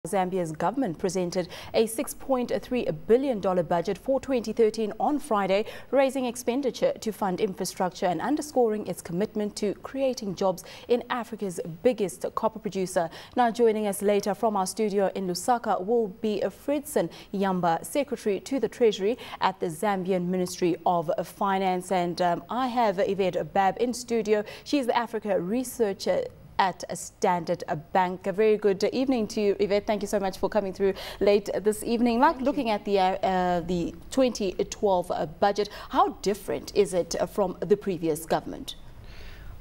Zambia's government presented a $6.3 billion budget for 2013 on Friday, raising expenditure to fund infrastructure and underscoring its commitment to creating jobs in Africa's biggest copper producer. Now joining us later from our studio in Lusaka will be Fredson, Yamba, Secretary to the Treasury at the Zambian Ministry of Finance. And I have Yvette Babb in studio. She's the Africa researcher at a Standard Bank. A very good evening to you, Yvette. Thank you so much for coming through late this evening. Looking at the 2012 budget, how different is it from the previous government?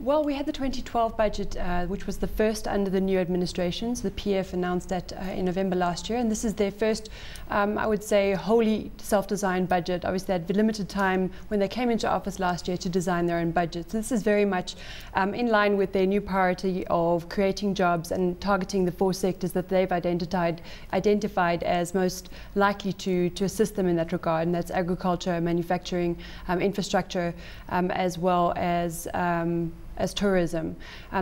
Well, we had the 2012 budget, which was the first under the new administration. So the PF announced that in November last year, and this is their first, I would say, wholly self-designed budget. Obviously, they had limited time when they came into office last year to design their own budget. So this is very much in line with their new priority of creating jobs and targeting the 4 sectors that they've identified as most likely to assist them in that regard, and that's agriculture, manufacturing, infrastructure, as well as tourism.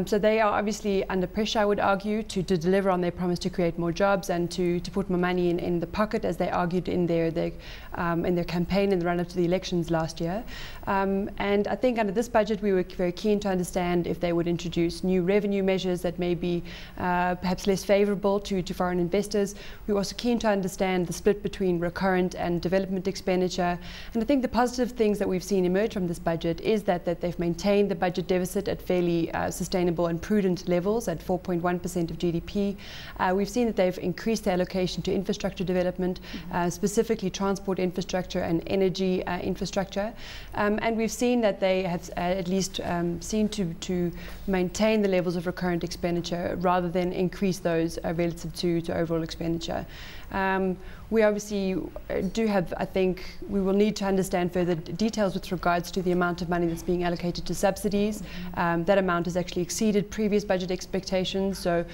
So they are obviously under pressure, I would argue, to deliver on their promise to create more jobs and to put more money in the pocket, as they argued in their campaign in the run-up to the elections last year. And I think under this budget we were very keen to understand if they would introduce new revenue measures that may be perhaps less favourable to foreign investors. We were also keen to understand the split between recurrent and development expenditure. And I think the positive things that we've seen emerge from this budget is that they've maintained the budget deficit at fairly sustainable and prudent levels at 4.1% of GDP. We've seen that they've increased their allocation to infrastructure development, specifically transport infrastructure and energy infrastructure. And we've seen that they have at least seen to maintain the levels of recurrent expenditure rather than increase those relative to overall expenditure. We obviously do have, I think, we will need to understand further details with regards to the amount of money that's being allocated to subsidies. That amount has actually exceeded previous budget expectations, so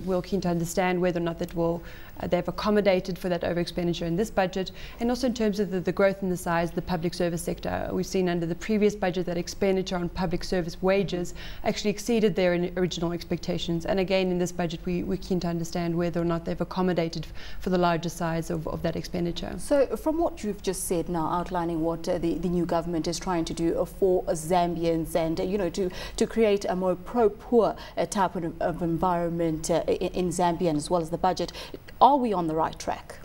we're keen to understand whether or not that will they've accommodated for that over-expenditure in this budget, and also in terms of the growth in the size of the public service sector. We've seen under the previous budget that expenditure on public service wages actually exceeded their original expectations, and again in this budget we're keen to understand whether or not they've accommodated for the larger size of that expenditure. So from what you've just said now, outlining what the new government is trying to do for Zambians and to create a more pro-poor type of environment in Zambia, and as well as the budget, are we on the right track?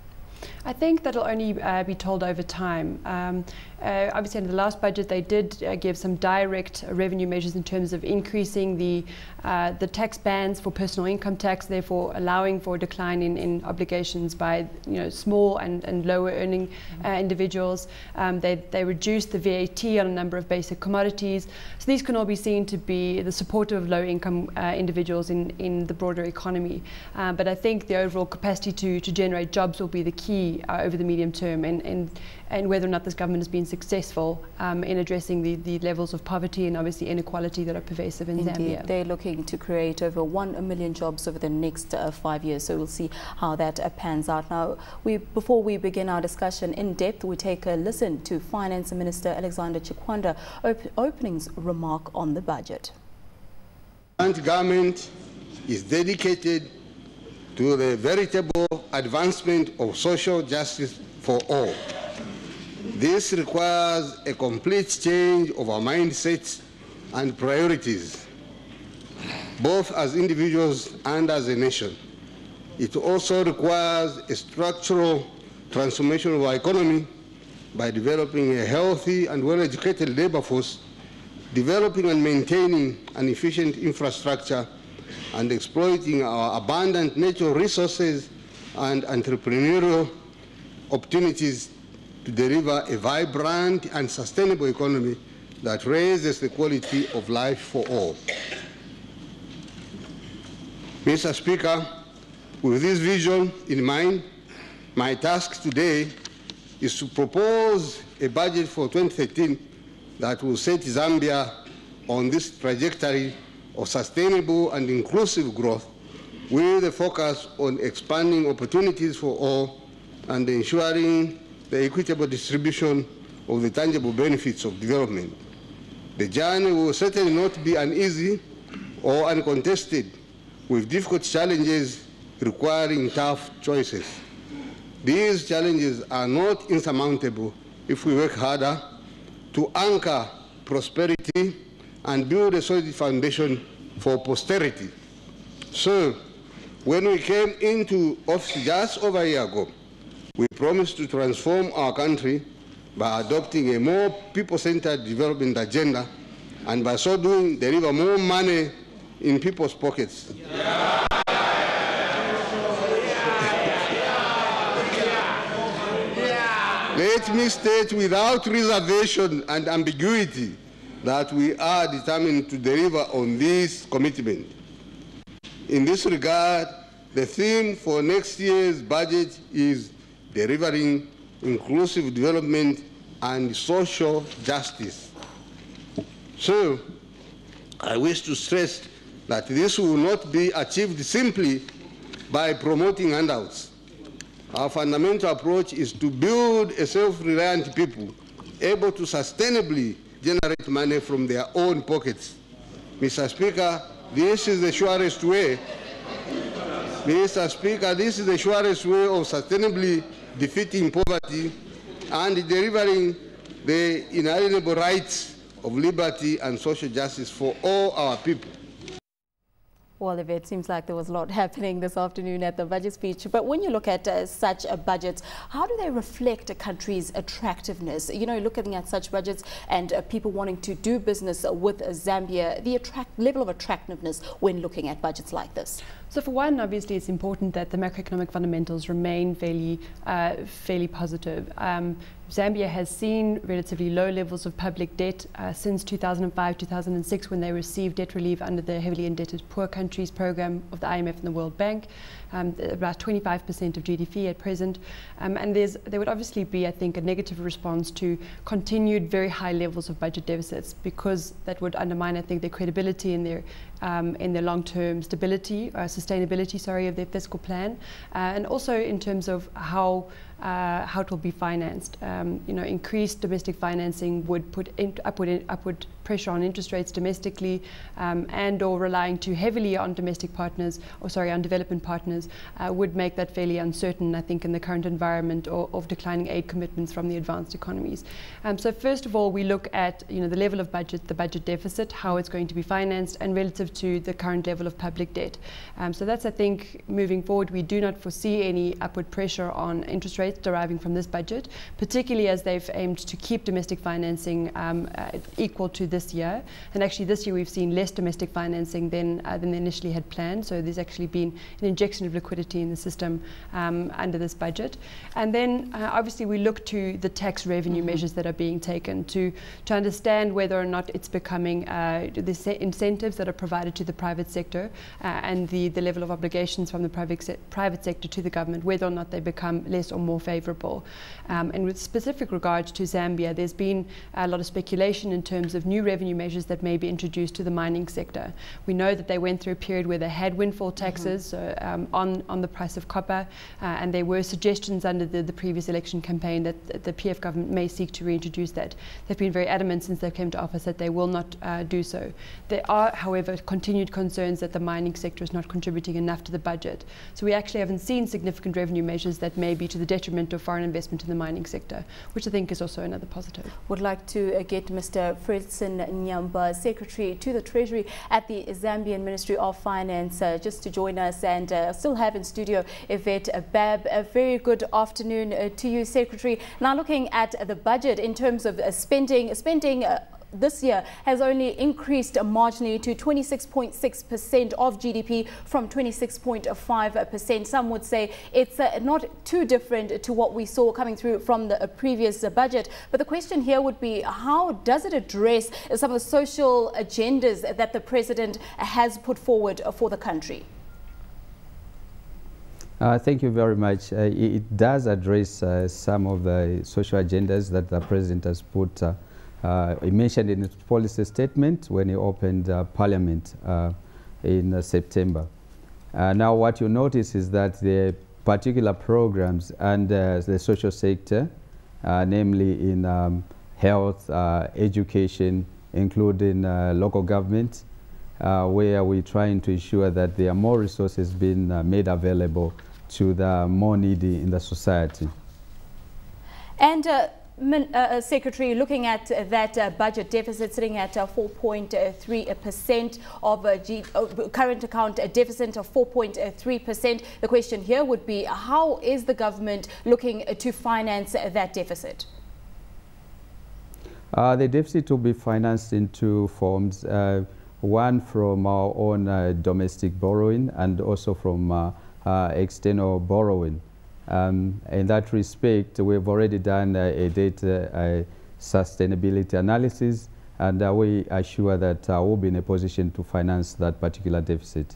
I think that'll only be told over time. Obviously, in the last budget, they did give some direct revenue measures in terms of increasing the tax bands for personal income tax, therefore allowing for a decline in obligations by small and lower earning individuals. They reduced the VAT on a number of basic commodities. So these can all be seen to be the support of low income individuals in the broader economy. But I think the overall capacity to generate jobs will be the key over the medium term, and whether or not this government has been successful in addressing the levels of poverty and obviously inequality that are pervasive in Zambia. They're looking to create over 1 million jobs over the next 5 years, so we'll see how that pans out. Now, before we begin our discussion in depth, we take a listen to Finance Minister Alexander Chikwanda opening's remark on the budget. The government is dedicated to the veritable advancement of social justice for all. This requires a complete change of our mindsets and priorities, both as individuals and as a nation. It also requires a structural transformation of our economy by developing a healthy and well-educated labor force, developing and maintaining an efficient infrastructure, and exploiting our abundant natural resources and entrepreneurial opportunities to deliver a vibrant and sustainable economy that raises the quality of life for all. Mr. Speaker, with this vision in mind, my task today is to propose a budget for 2013 that will set Zambia on this trajectory of sustainable and inclusive growth, with a focus on expanding opportunities for all and ensuring the equitable distribution of the tangible benefits of development. The journey will certainly not be uneasy or uncontested, with difficult challenges requiring tough choices. These challenges are not insurmountable if we work harder to anchor prosperity and build a solid foundation for posterity. So, when we came into office just over a year ago, we promised to transform our country by adopting a more people-centered development agenda, and by so doing, deliver more money in people's pockets. Yeah. Let me state without reservation and ambiguity that we are determined to deliver on this commitment. In this regard, the theme for next year's budget is delivering inclusive development and social justice. So, I wish to stress that this will not be achieved simply by promoting handouts. Our fundamental approach is to build a self-reliant people able to sustainably generate money from their own pockets. Mr. Speaker, this is the surest way. Mr. Speaker, this is the surest way of sustainably defeating poverty and delivering the inalienable rights of liberty and social justice for all our people. Well, Yvette, it seems like there was a lot happening this afternoon at the budget speech. But when you look at such budgets, how do they reflect a country's attractiveness? You know, looking at such budgets and people wanting to do business with Zambia, the level of attractiveness when looking at budgets like this. So for one, obviously, it's important that the macroeconomic fundamentals remain fairly positive. Zambia has seen relatively low levels of public debt since 2005-2006, when they received debt relief under the heavily indebted poor countries program of the IMF and the World Bank. About 25% of GDP at present. And there would obviously be, I think, a negative response to continued very high levels of budget deficits, because that would undermine, I think, their credibility in their long-term sustainability, of their fiscal plan, and also in terms of how it will be financed. Increased domestic financing would put upward pressure on interest rates domestically, and/or relying too heavily on on development partners would make that fairly uncertain, I think, in the current environment of declining aid commitments from the advanced economies. So first of all, we look at the level of budget, the budget deficit, how it's going to be financed, and relative to the current level of public debt. So that's, I think, moving forward, we do not foresee any upward pressure on interest rates deriving from this budget, particularly as they've aimed to keep domestic financing equal to this year. And actually this year we've seen less domestic financing than they initially had planned. So there's actually been an injection of liquidity in the system under this budget. And then obviously we look to the tax revenue measures that are being taken to understand whether or not it's becoming the incentives that are provided to the private sector and the level of obligations from the private sector to the government, whether or not they become less or more favourable. And with specific regards to Zambia, there's been a lot of speculation in terms of new revenue measures that may be introduced to the mining sector. We know that they went through a period where they had windfall taxes on the price of copper, and there were suggestions under the previous election campaign that the PF government may seek to reintroduce that. They've been very adamant since they came to office that they will not do so. There are, however, continued concerns that the mining sector is not contributing enough to the budget. So we actually haven't seen significant revenue measures that may be to the detriment of foreign investment in the mining sector, which I think is also another positive. Would like to get Mr. Fredson, Yamba, Secretary to the Treasury at the Zambian Ministry of Finance, just to join us, and still have in studio Yvette, Babb. A very good afternoon to you, Secretary. Now, looking at the budget in terms of spending this year has only increased marginally to 26.6% of GDP from 26.5%. Some would say it's not too different to what we saw coming through from the previous budget. But the question here would be, how does it address some of the social agendas that the President has put forward for the country? Thank you very much. It does address some of the social agendas that the President has put. He mentioned in his policy statement when he opened Parliament in September. Now what you notice is that the particular programs and the social sector, namely in health, education, including local government, where we're trying to ensure that there are more resources being made available to the more needy in the society. And Secretary, looking at that budget deficit sitting at 4.3% of current account deficit of 4.3%, the question here would be, how is the government looking to finance that deficit? The deficit will be financed in two forms, one from our own domestic borrowing and also from external borrowing. In that respect, we've already done a debt sustainability analysis, and we are sure that we'll be in a position to finance that particular deficit.